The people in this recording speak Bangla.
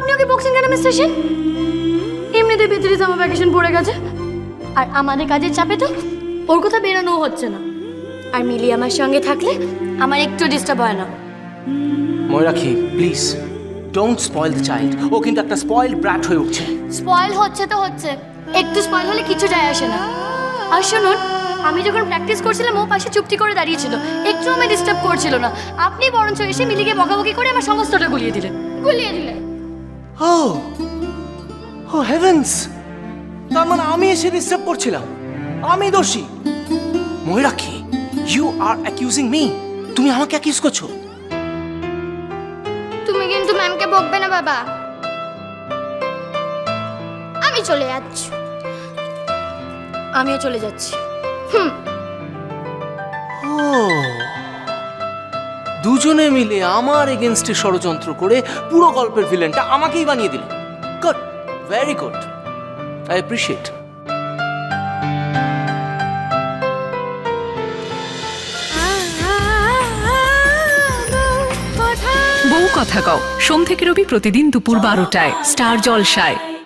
আপনি ওকে বক্সিং কেন মিস্টার সেন? এমনিতে ভিতরে সামার ভ্যাকেশন পড়ে গেছে, আর আমাদের কাজের চাপে তো ওর কথা বেরোনো হচ্ছে না। আর মিলি আমার সঙ্গে থাকলে আমার একটু ডিস্টার্ব হয় না। Mayurakshi please don't spoil the child. ও কিন্তু একটা স্পয়েলড ব্র্যাট হয়ে উঠছে। স্পয়েল হচ্ছে তো হচ্ছে, একটু স্পয়েল হলে কিছু যায় আসে না। আর শুনুন, আমি যখন প্র্যাকটিস করছিলাম ও পাশে চুপটি করে দাঁড়িয়েছিল, একটু আমায় ডিস্টার্ব করছিল না। আপনি বরঞ্চ এসে মিলিকে বকাবকি করে আমার সমস্তটা গুলিয়ে দিলেন। ও ও হেভেন্স, তার মানে আমি এসে ডিস্টার্ব করছিলাম, আমি দোষী। Mayurakshi, you are accusing me. তুমি আমাকে অ্যাকিউজ করছো। তুমি কিন্তু ম্যামকে বকবে না বাবা। আমি চলে যাচ্ছি। আমিও চলে যাচ্ছি। ও দুজনে মিলে আমার এগেনস্টে ষড়যন্ত্র করে পুরো গল্পের ভিলেনটা আমাকেই বানিয়ে দিল। Good, very good, I appreciate. বউ কথা কও সোম থেকে রবি প্রতিদিন দুপুর 12টায় স্টার জলসায়।